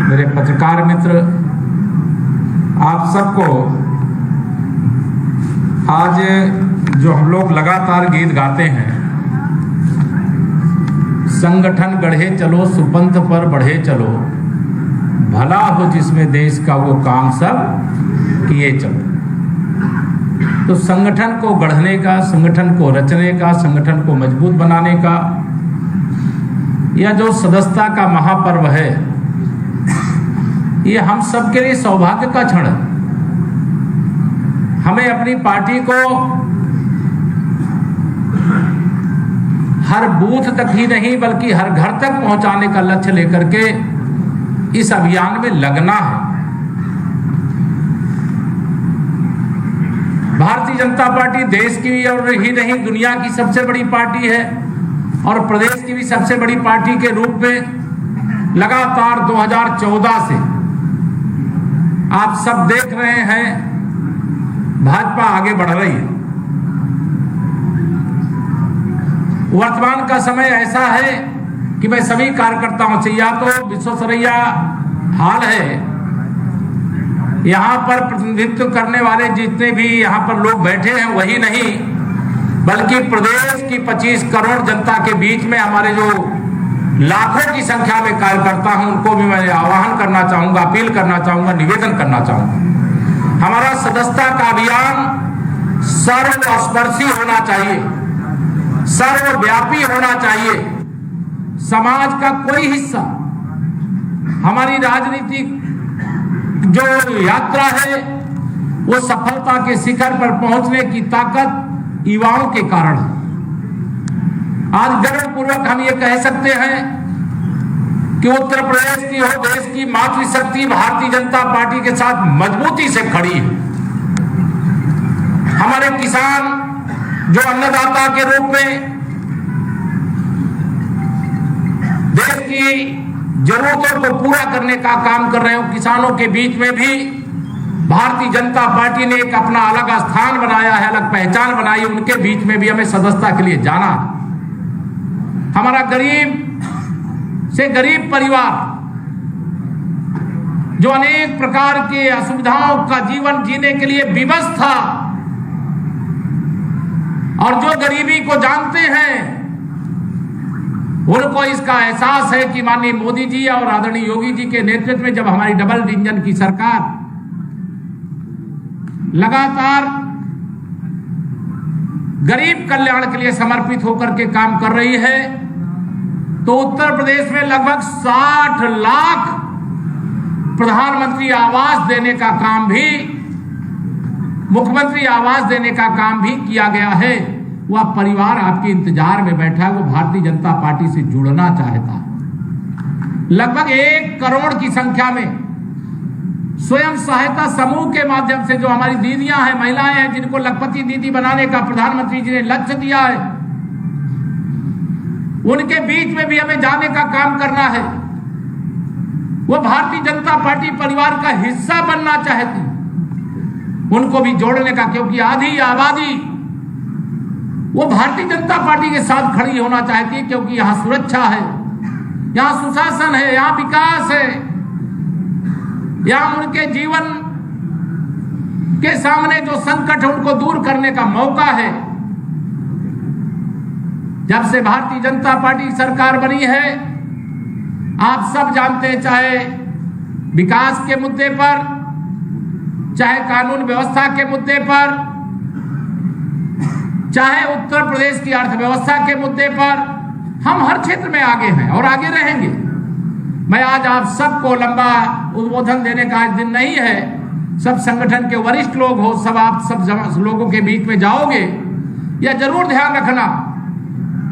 मेरे पत्रकार मित्र, आप सबको आज जो हम लोग लगातार गीत गाते हैं, संगठन गढ़े चलो सुपंथ पर बढ़े चलो, भला हो जिसमें देश का वो काम सब किए चलो। तो संगठन को गढ़ने का, संगठन को रचने का, संगठन को मजबूत बनाने का यह जो सदस्यता का महापर्व है, ये हम सबके लिए सौभाग्य का क्षण है। हमें अपनी पार्टी को हर बूथ तक ही नहीं बल्कि हर घर तक पहुंचाने का लक्ष्य लेकर के इस अभियान में लगना है। भारतीय जनता पार्टी देश की और ही नहीं दुनिया की सबसे बड़ी पार्टी है और प्रदेश की भी सबसे बड़ी पार्टी के रूप में लगातार 2014 से आप सब देख रहे हैं भाजपा आगे बढ़ रही है। वर्तमान का समय ऐसा है कि मैं सभी कार्यकर्ताओं से, या तो विश्वसरैया हाल है, यहाँ पर प्रतिनिधित्व करने वाले जितने भी यहाँ पर लोग बैठे हैं वही नहीं बल्कि प्रदेश की 25 करोड़ जनता के बीच में हमारे जो लाखों की संख्या में कार्यकर्ता हैं, उनको भी मैं आह्वान करना चाहूंगा, अपील करना चाहूंगा, निवेदन करना चाहूंगा। हमारा सदस्यता का अभियान सर्वस्पर्शी होना चाहिए, सर्वव्यापी होना चाहिए। समाज का कोई हिस्सा, हमारी राजनीतिक जो यात्रा है वो सफलता के शिखर पर पहुंचने की ताकत युवाओं के कारण है। आज गर्वपूर्वक हम ये कह सकते हैं कि उत्तर प्रदेश की और देश की मातृशक्ति भारतीय जनता पार्टी के साथ मजबूती से खड़ी है। हमारे किसान जो अन्नदाता के रूप में देश की जरूरतों को पूरा करने का काम कर रहे हो, किसानों के बीच में भी भारतीय जनता पार्टी ने एक अपना अलग स्थान बनाया है, अलग पहचान बनाई। उनके बीच में भी हमें सदस्यता के लिए जाना। हमारा गरीब से गरीब परिवार जो अनेक प्रकार के असुविधाओं का जीवन जीने के लिए विवश था और जो गरीबी को जानते हैं, उनको इसका एहसास है कि माननीय मोदी जी और आदरणीय योगी जी के नेतृत्व में जब हमारी डबल इंजन की सरकार लगातार गरीब कल्याण के लिए समर्पित होकर के काम कर रही है, तो उत्तर प्रदेश में लगभग 60 लाख प्रधानमंत्री आवास देने का काम भी, मुख्यमंत्री आवास देने का काम भी किया गया है। वह परिवार आपके इंतजार में बैठा है, वो भारतीय जनता पार्टी से जुड़ना चाहता है। लगभग 1 करोड़ की संख्या में स्वयं सहायता समूह के माध्यम से जो हमारी दीदियां हैं, महिलाएं हैं, जिनको लखपति दीदी बनाने का प्रधानमंत्री जी ने लक्ष्य दिया है, उनके बीच में भी हमें जाने का काम करना है। वो भारतीय जनता पार्टी परिवार का हिस्सा बनना चाहती, उनको भी जोड़ने का, क्योंकि आधी आबादी वो भारतीय जनता पार्टी के साथ खड़ी होना चाहती है, क्योंकि यहां सुरक्षा है, यहां सुशासन है, यहां विकास है, यहां उनके जीवन के सामने जो संकट है उनको दूर करने का मौका है। जब से भारतीय जनता पार्टी की सरकार बनी है, आप सब जानते हैं, चाहे विकास के मुद्दे पर, चाहे कानून व्यवस्था के मुद्दे पर, चाहे उत्तर प्रदेश की अर्थव्यवस्था के मुद्दे पर, हम हर क्षेत्र में आगे हैं और आगे रहेंगे। मैं आज आप सबको लंबा उद्बोधन देने का आज दिन नहीं है। सब संगठन के वरिष्ठ लोग हो, सब आप सब लोगों के बीच में जाओगे, यह जरूर ध्यान रखना,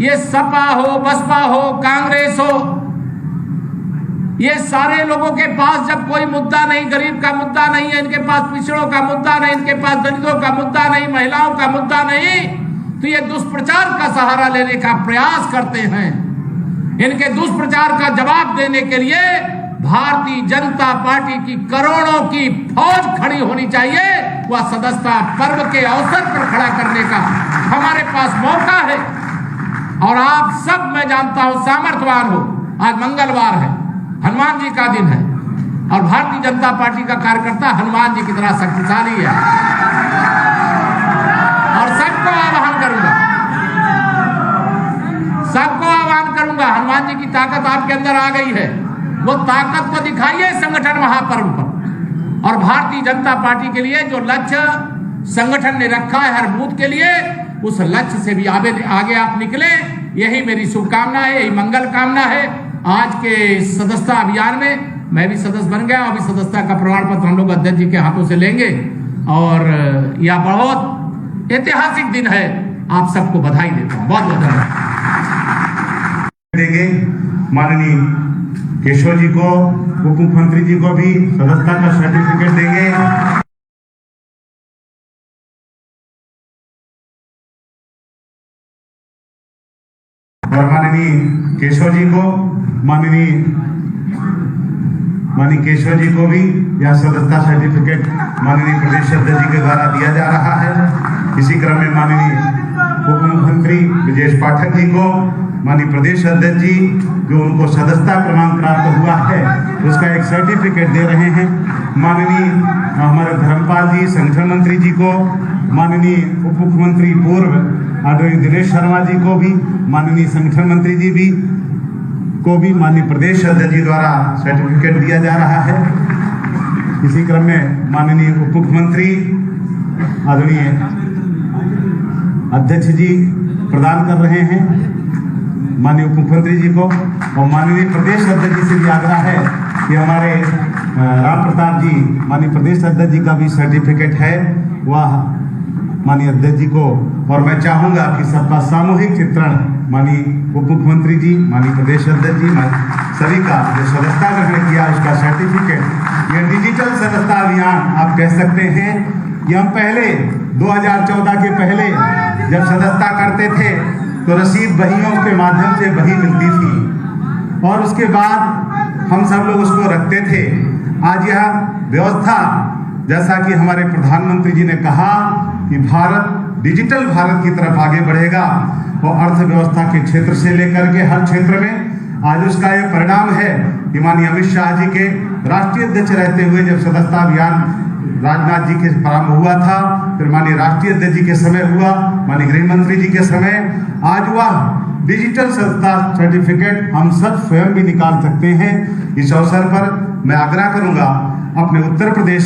ये सपा हो, बसपा हो, कांग्रेस हो, ये सारे लोगों के पास जब कोई मुद्दा नहीं, गरीब का मुद्दा नहीं है, इनके पास पिछड़ों का मुद्दा नहीं, इनके पास दलितों का मुद्दा नहीं, महिलाओं का मुद्दा नहीं, तो ये दुष्प्रचार का सहारा लेने का प्रयास करते हैं। इनके दुष्प्रचार का जवाब देने के लिए भारतीय जनता पार्टी की करोड़ों की फौज खड़ी होनी चाहिए। वह सदस्यता पर्व के अवसर पर खड़ा करने का हमारे पास मौका है और आप सब, मैं जानता हूं, सामर्थ्यवान हो, आज मंगलवार है, हनुमान जी का दिन है और भारतीय जनता पार्टी का कार्यकर्ता हनुमान जी की तरह शक्तिशाली है और सबको आह्वान करूंगा, हनुमान जी की ताकत आपके अंदर आ गई है, वो ताकत को दिखाइए संगठन महापर्व पर। और भारतीय जनता पार्टी के लिए जो लक्ष्य संगठन ने रखा है हर बूथ के लिए, उस लक्ष्य से भी आगे आप निकले, यही मेरी शुभकामना है, यही मंगल कामना है। आज के सदस्यता अभियान में मैं भी सदस्य बन गया, अभी सदस्यता का प्रमाण पत्र हम लोग अध्यक्ष जी के हाथों से लेंगे और यह बहुत ऐतिहासिक दिन है। आप सबको बधाई देता हूँ, बहुत बहुत धन्यवाद। देंगे माननीय केशव जी को, उप मुख्यमंत्री जी को भी सदस्यता का सर्टिफिकेट देंगे। और माननीय केशव जी को माननीय केशव जी को भी यह सदस्यता सर्टिफिकेट माननीय प्रदेश अध्यक्ष जी के द्वारा दिया जा रहा है। इसी क्रम में माननीय उप मुख्यमंत्री ब्रजेश पाठक जी को माननीय प्रदेश अध्यक्ष जी जो उनको सदस्यता क्रमांक प्राप्त हुआ है उसका एक सर्टिफिकेट दे रहे हैं। माननीय हमारे धर्मपाल जी संगठन मंत्री जी को, माननीय उप मुख्यमंत्री पूर्व आदरणीय दिनेश शर्मा जी को भी, माननीय संगठन मंत्री जी भी को भी माननीय प्रदेश अध्यक्ष जी द्वारा सर्टिफिकेट दिया जा रहा है। इसी क्रम में माननीय उप मुख्यमंत्री आदरणीय अध्यक्ष जी प्रदान कर रहे हैं माननीय उप मुख्यमंत्री जी को। और माननीय प्रदेश अध्यक्ष जी से भी आग्रह है कि हमारे राम प्रताप जी माननीय प्रदेश अध्यक्ष जी का भी सर्टिफिकेट है, वह माननीय अध्यक्ष जी को। और मैं चाहूंगा कि सबका सामूहिक चित्रण माननीय उप मुख्यमंत्री जी, माननीय प्रदेश अध्यक्ष जी, सभी का जो सदस्यता ग्रहण किया उसका सर्टिफिकेट, ये डिजिटल सदस्यता अभियान आप कह सकते हैं। कि हम पहले 2014 के पहले जब सदस्यता करते थे तो रसीद बहियों के माध्यम से बही मिलती थी और उसके बाद हम सब लोग उसको रखते थे। आज यह व्यवस्था, जैसा कि हमारे प्रधानमंत्री जी ने कहा कि भारत डिजिटल भारत की तरफ आगे बढ़ेगा और अर्थव्यवस्था के क्षेत्र से लेकर के हर क्षेत्र में आज उसका ये परिणाम है कि माननीय अमित शाह जी के राष्ट्रीय अध्यक्ष रहते हुए जब सदस्यता अभियान राजनाथ जी के प्रारंभ हुआ था, फिर माननीय राष्ट्रीय अध्यक्ष जी के समय हुआ, माननीय गृह मंत्री जी के समय, आज वह डिजिटल सदस्यता सर्टिफिकेट हम सब स्वयं भी निकाल सकते हैं। इस अवसर पर मैं आग्रह करूंगा अपने उत्तर प्रदेश